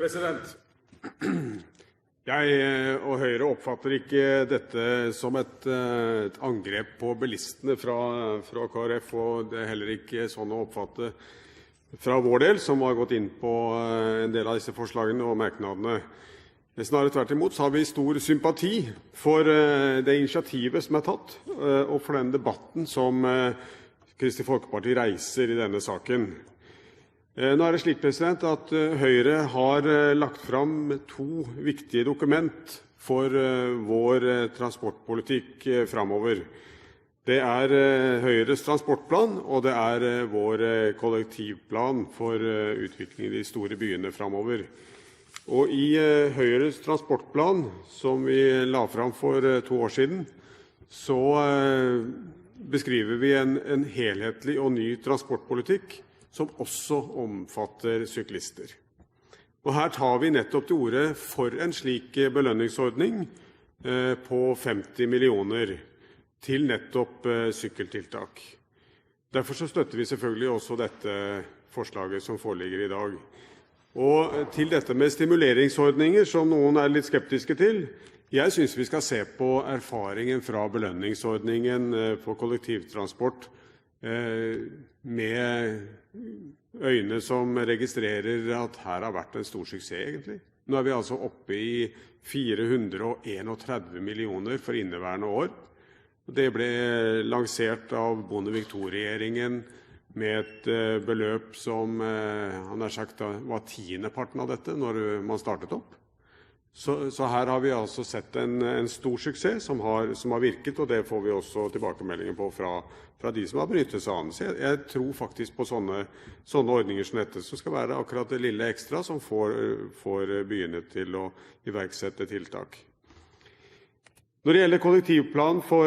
President, jeg og Høyre oppfatter ikke dette som et angrep på bilistene fra KrF, og det er heller ikke sånn å oppfatte fra vår del, som har gått inn på en del av disse forslagene og merknadene. Snarere tvert imot så har vi stor sympati for det initiativet som er tatt, og for den debatten som Kristelig Folkeparti reiser i denne saken. Nå er det slik at Høyre har lagt fram to viktige dokument for vår transportpolitikk fremover. Det er Høyres transportplan, og det er vår kollektivplan for utvikling i de store byene fremover. Og i Høyres transportplan, som vi la fram for 2 år siden, så beskriver vi en helhetlig og ny transportpolitikk, som også omfatter syklister. Og her tar vi nettopp til orde for en slik belønningsordning på 50 millioner til nettopp sykkeltiltak. Derfor så støtter vi selvfølgelig også dette forslaget som foreligger i dag. Og til dette med stimuleringsordninger, som noen er litt skeptiske til, jeg synes vi skal se på erfaringen fra belønningsordningen på kollektivtransport med øyne som registrerer at her har vært en stor suksess egentlig. Nå er vi altså oppe i 431 millioner for inneværende år. Det ble lansert av Bondevik II-regjeringen med et beløp som han har sagt var 10-parten av dette når man startet opp. Så her har vi altså sett en stor suksess som har virket, og det får vi også tilbakemeldinger på fra de som har benyttet seg av den. Så jeg tror faktisk på sånne ordninger som dette, som skal være akkurat det lille ekstra som får byene til å iverksette tiltak. Når det gjelder kollektivplan for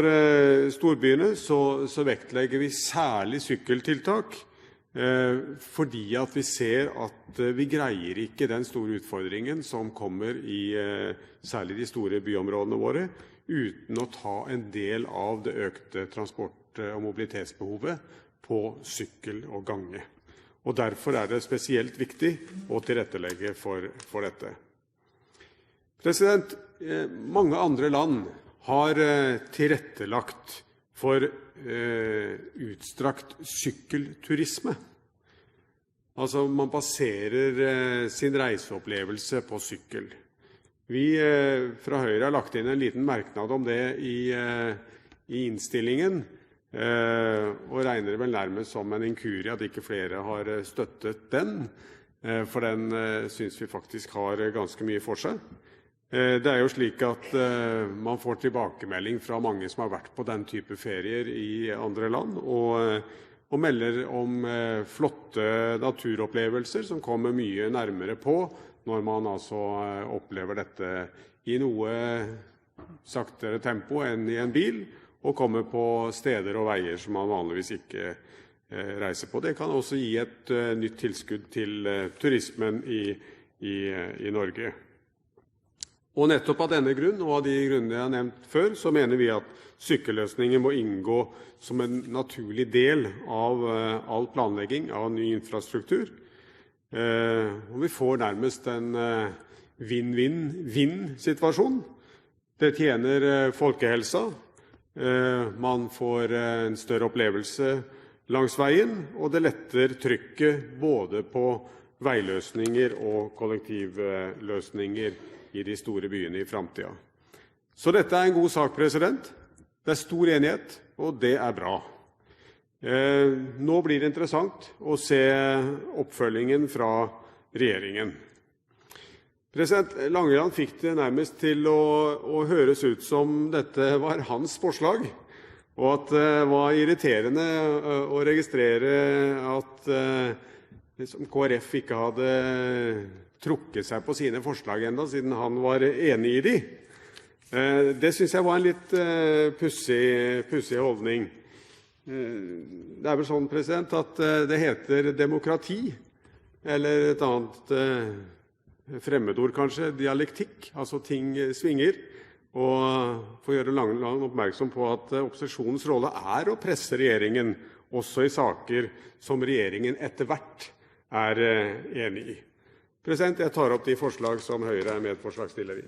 storbyene, så vektlegger vi særlig sykkeltiltak, fordi at vi ser at vi greier ikke den store utfordringen som kommer i særlig de store byområdene våre, uten å ta en del av det økte transport- og mobilitetsbehovet på sykkel og gange. Og derfor er det spesielt viktig å tilrettelegge for dette. Mange andre land har tilrettelagt for utstrakt sykkelturisme. Altså man baserer sin reiseopplevelse på sykkel. Vi fra Høyre har lagt inn en liten merknad om det i innstillingen, og regner det vel nærmest som en inkurie at ikke flere har støttet den, for den synes vi faktisk har ganske mye for seg. Det er jo slik at man får tilbakemelding fra mange som har vært på den type ferier i andre land, og melder om flotte naturopplevelser som kommer mye nærmere på når man altså opplever dette i noe saktere tempo enn i en bil, og kommer på steder og veier som man vanligvis ikke reiser på. Det kan også gi et nytt tilskudd til turismen i Norge. Og nettopp av denne grunn, og av de grunnene jeg har nevnt før, så mener vi at sykkelløsninger må inngå som en naturlig del av all planlegging av ny infrastruktur. Og vi får nærmest en vinn-vinn-vinn-situasjon. Det tjener folkehelsa, man får en større opplevelse langs veien, og det letter trykket både på veiløsninger og kollektivløsninger i de store byene i fremtiden. Så dette er en god sak, president. Det er stor enighet, og det er bra. Nå blir det interessant å se oppfølgingen fra regjeringen. President Langeland fikk det nærmest til å høres ut som dette var hans forslag, og at det var irriterende å registrere at KrF ikke hadde trukket seg på sine forslag enda, siden han var enig i de. Det synes jeg var en litt pussig holdning. Det er vel sånn, president, at det heter demokrati, eller et annet fremmedord kanskje, dialektikk, altså ting svinger, og for å gjøre Langeland oppmerksom på at opposisjonens rolle er å presse regjeringen, også i saker som regjeringen etter hvert er enig i. Jeg tar opp de forslag som Høyre er medforslagsstiller i.